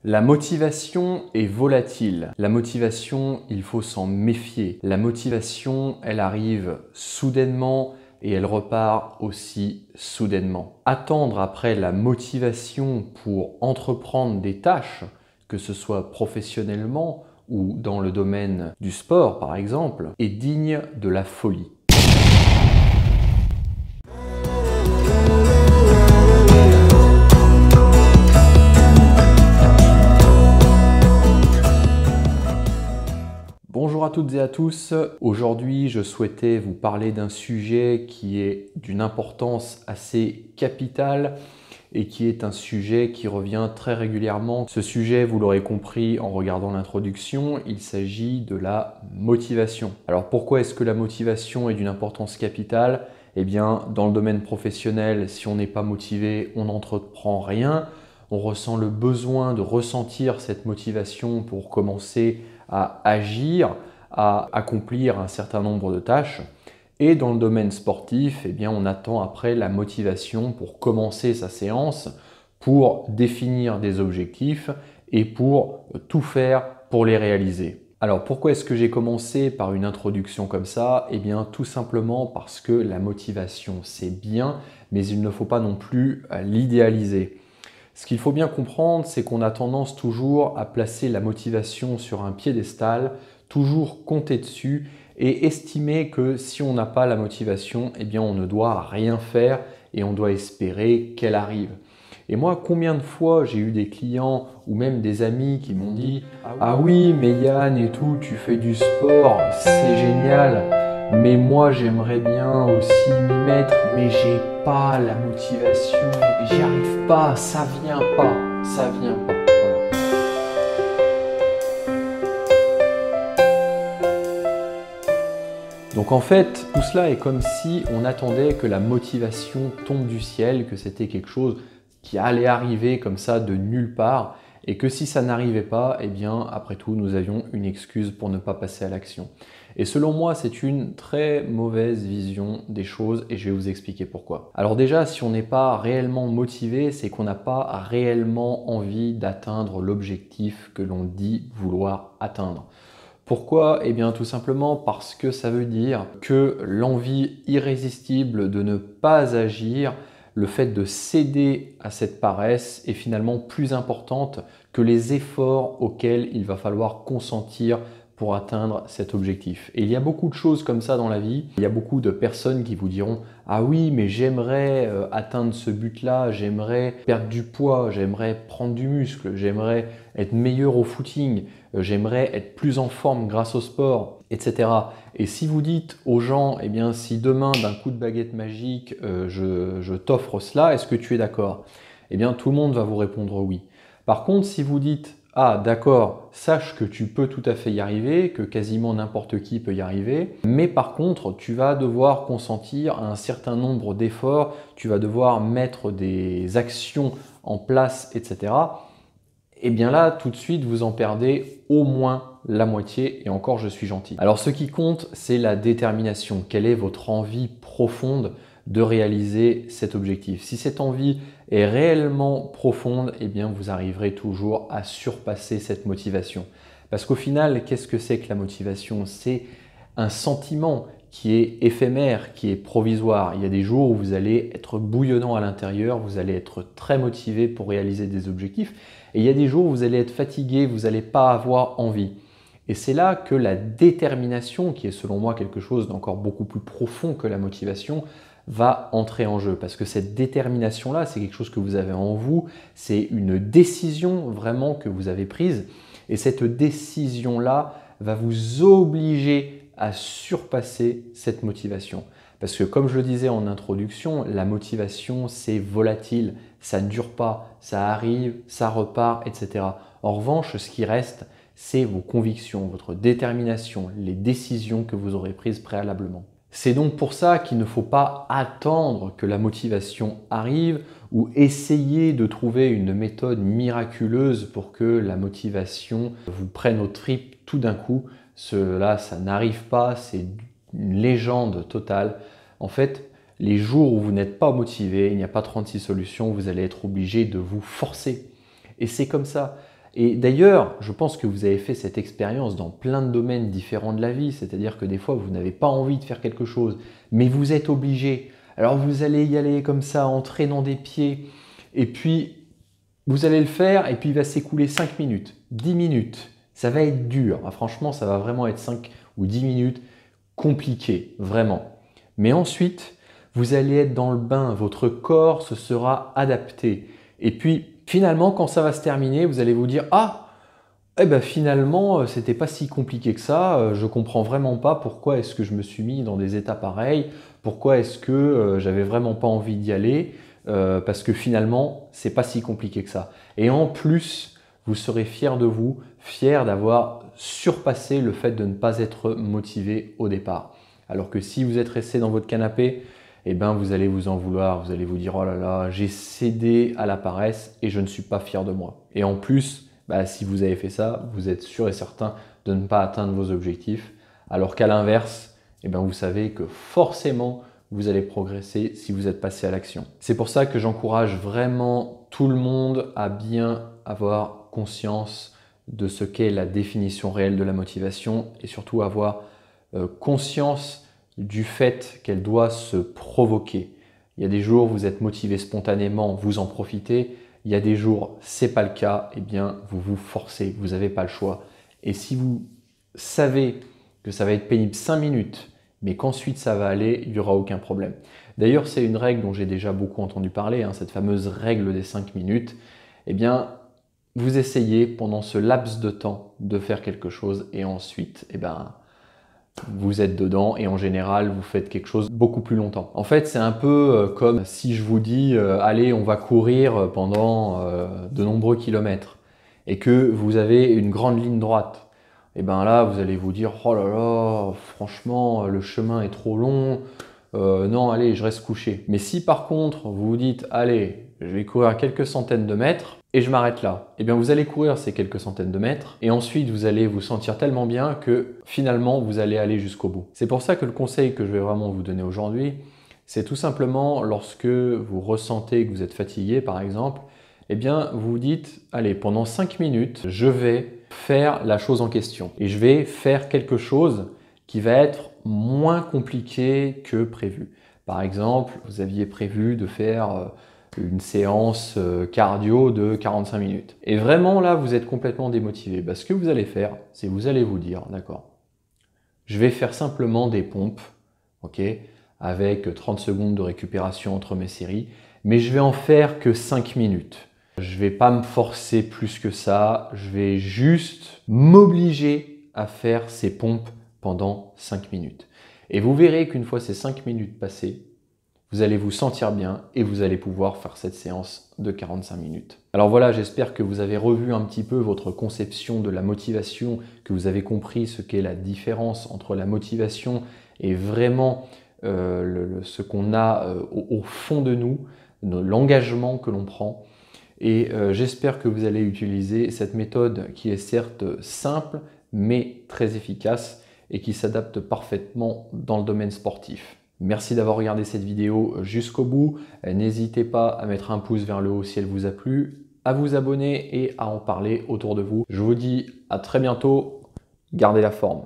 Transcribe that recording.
La motivation est volatile. La motivation, il faut s'en méfier. La motivation, elle arrive soudainement et elle repart aussi soudainement. Attendre après la motivation pour entreprendre des tâches, que ce soit professionnellement ou dans le domaine du sport par exemple, est digne de la folie. Bonjour à toutes et à tous. Aujourd'hui, je souhaitais vous parler d'un sujet qui est d'une importance assez capitale et qui est un sujet qui revient très régulièrement. Ce sujet, vous l'aurez compris en regardant l'introduction, il s'agit de la motivation. Alors pourquoi est-ce que la motivation est d'une importance capitale? Eh bien, dans le domaine professionnel, si on n'est pas motivé, on n'entreprend rien. On ressent le besoin de ressentir cette motivation pour commencer à agir, à accomplir un certain nombre de tâches. Et dans le domaine sportif, eh bien, on attend après la motivation pour commencer sa séance, pour définir des objectifs et pour tout faire pour les réaliser. Alors pourquoi est-ce que j'ai commencé par une introduction comme ça? Eh bien tout simplement parce que la motivation c'est bien, mais il ne faut pas non plus l'idéaliser. Ce qu'il faut bien comprendre, c'est qu'on a tendance toujours à placer la motivation sur un piédestal, toujours compter dessus et estimer que si on n'a pas la motivation, eh bien on ne doit rien faire et on doit espérer qu'elle arrive. Et moi, combien de fois j'ai eu des clients ou même des amis qui m'ont dit « Ah oui, mais Yann et tout, tu fais du sport, c'est génial, mais moi j'aimerais bien aussi m'y mettre, mais j'ai pas la motivation, j'y arrive pas, ça vient pas, ça vient pas. » Donc en fait, tout cela est comme si on attendait que la motivation tombe du ciel, que c'était quelque chose qui allait arriver comme ça de nulle part et que si ça n'arrivait pas, eh bien après tout, nous avions une excuse pour ne pas passer à l'action. Et selon moi, c'est une très mauvaise vision des choses et je vais vous expliquer pourquoi. Alors déjà, si on n'est pas réellement motivé, c'est qu'on n'a pas réellement envie d'atteindre l'objectif que l'on dit vouloir atteindre. Pourquoi? Eh bien tout simplement parce que ça veut dire que l'envie irrésistible de ne pas agir, le fait de céder à cette paresse est finalement plus importante que les efforts auxquels il va falloir consentir pour atteindre cet objectif. Et il y a beaucoup de choses comme ça dans la vie. Il y a beaucoup de personnes qui vous diront « Ah oui, mais j'aimerais atteindre ce but-là, j'aimerais perdre du poids, j'aimerais prendre du muscle, j'aimerais être meilleur au footing, j'aimerais être plus en forme grâce au sport, etc. » Et si vous dites aux gens « Eh bien, si demain, d'un coup de baguette magique, je t'offre cela, est-ce que tu es d'accord ?» Eh bien, tout le monde va vous répondre oui. Par contre, si vous dites « Ah d'accord, sache que tu peux tout à fait y arriver, que quasiment n'importe qui peut y arriver, mais par contre, tu vas devoir consentir à un certain nombre d'efforts, tu vas devoir mettre des actions en place, etc. » Et bien là, tout de suite, vous en perdez au moins la moitié, et encore, je suis gentil. Alors, ce qui compte, c'est la détermination. Quelle est votre envie profonde de réaliser cet objectif? Si cette envie est réellement profonde, eh bien, vous arriverez toujours à surpasser cette motivation. Parce qu'au final, qu'est-ce que c'est que la motivation? C'est un sentiment qui est éphémère, qui est provisoire. Il y a des jours où vous allez être bouillonnant à l'intérieur, vous allez être très motivé pour réaliser des objectifs. Et il y a des jours où vous allez être fatigué, vous n'allez pas avoir envie. Et c'est là que la détermination, qui est selon moi quelque chose d'encore beaucoup plus profond que la motivation, va entrer en jeu. Parce que cette détermination-là, c'est quelque chose que vous avez en vous, c'est une décision vraiment que vous avez prise. Et cette décision-là va vous obliger à surpasser cette motivation. Parce que comme je le disais en introduction, la motivation c'est volatile, ça ne dure pas, ça arrive, ça repart, etc. En revanche, ce qui reste, c'est vos convictions, votre détermination, les décisions que vous aurez prises préalablement. C'est donc pour ça qu'il ne faut pas attendre que la motivation arrive ou essayer de trouver une méthode miraculeuse pour que la motivation vous prenne aux tripes tout d'un coup. Cela, ça n'arrive pas, c'est une légende totale. En fait, les jours où vous n'êtes pas motivé, il n'y a pas 36 solutions, vous allez être obligé de vous forcer. Et c'est comme ça. Et d'ailleurs, je pense que vous avez fait cette expérience dans plein de domaines différents de la vie, c'est-à-dire que des fois, vous n'avez pas envie de faire quelque chose, mais vous êtes obligé. Alors vous allez y aller comme ça, en traînant des pieds, et puis vous allez le faire, et puis il va s'écouler 5 minutes, 10 minutes. Ça va être dur, franchement, ça va vraiment être 5 ou 10 minutes compliqué, vraiment. Mais ensuite, vous allez être dans le bain, votre corps se sera adapté. Et puis, finalement, quand ça va se terminer, vous allez vous dire « Ah, eh ben finalement, c'était pas si compliqué que ça, je comprends vraiment pas pourquoi est-ce que je me suis mis dans des états pareils, pourquoi est-ce que j'avais vraiment pas envie d'y aller, parce que finalement, c'est pas si compliqué que ça. » Et en plus, vous serez fier de vous, fier d'avoir surpassé le fait de ne pas être motivé au départ. Alors que si vous êtes resté dans votre canapé, eh ben vous allez vous en vouloir, vous allez vous dire « Oh là là, j'ai cédé à la paresse et je ne suis pas fier de moi. » Et en plus, si vous avez fait ça, vous êtes sûr et certain de ne pas atteindre vos objectifs. Alors qu'à l'inverse, eh ben vous savez que forcément, vous allez progresser si vous êtes passé à l'action. C'est pour ça que j'encourage vraiment tout le monde à bien avoir conscience de ce qu'est la définition réelle de la motivation et surtout avoir conscience du fait qu'elle doit se provoquer. Il y a des jours où vous êtes motivé spontanément, vous en profitez. Il y a des jours, ce n'est pas le cas, eh bien vous vous forcez, vous n'avez pas le choix. Et si vous savez que ça va être pénible 5 minutes, mais qu'ensuite ça va aller, il n'y aura aucun problème. D'ailleurs, c'est une règle dont j'ai déjà beaucoup entendu parler, cette fameuse règle des 5 minutes. Eh bien, vous essayez pendant ce laps de temps de faire quelque chose et ensuite, vous êtes dedans et en général, vous faites quelque chose beaucoup plus longtemps. En fait, c'est un peu comme si je vous dis allez, on va courir pendant de nombreux kilomètres et que vous avez une grande ligne droite. Et bien là, vous allez vous dire oh là là, franchement, le chemin est trop long, non, allez, je reste couché. Mais si par contre, vous vous dites allez, je vais courir quelques centaines de mètres et je m'arrête là. Eh bien, vous allez courir ces quelques centaines de mètres et ensuite, vous allez vous sentir tellement bien que finalement, vous allez aller jusqu'au bout. C'est pour ça que le conseil que je vais vraiment vous donner aujourd'hui, c'est tout simplement lorsque vous ressentez que vous êtes fatigué, par exemple, eh bien, vous vous dites, allez, pendant 5 minutes, je vais faire la chose en question et je vais faire quelque chose qui va être moins compliqué que prévu. Par exemple, vous aviez prévu de faire une séance cardio de 45 minutes. Et vraiment là, vous êtes complètement démotivé. Ce que vous allez faire, c'est vous allez vous dire, d'accord, je vais faire simplement des pompes, ok, avec 30 secondes de récupération entre mes séries, mais je vais en faire que 5 minutes. Je ne vais pas me forcer plus que ça, je vais juste m'obliger à faire ces pompes pendant 5 minutes. Et vous verrez qu'une fois ces 5 minutes passées, vous allez vous sentir bien et vous allez pouvoir faire cette séance de 45 minutes. Alors voilà, j'espère que vous avez revu un petit peu votre conception de la motivation, que vous avez compris ce qu'est la différence entre la motivation et vraiment ce qu'on a au fond de nous, l'engagement que l'on prend. Et j'espère que vous allez utiliser cette méthode qui est certes simple, mais très efficace et qui s'adapte parfaitement dans le domaine sportif. Merci d'avoir regardé cette vidéo jusqu'au bout. N'hésitez pas à mettre un pouce vers le haut si elle vous a plu, à vous abonner et à en parler autour de vous. Je vous dis à très bientôt. Gardez la forme.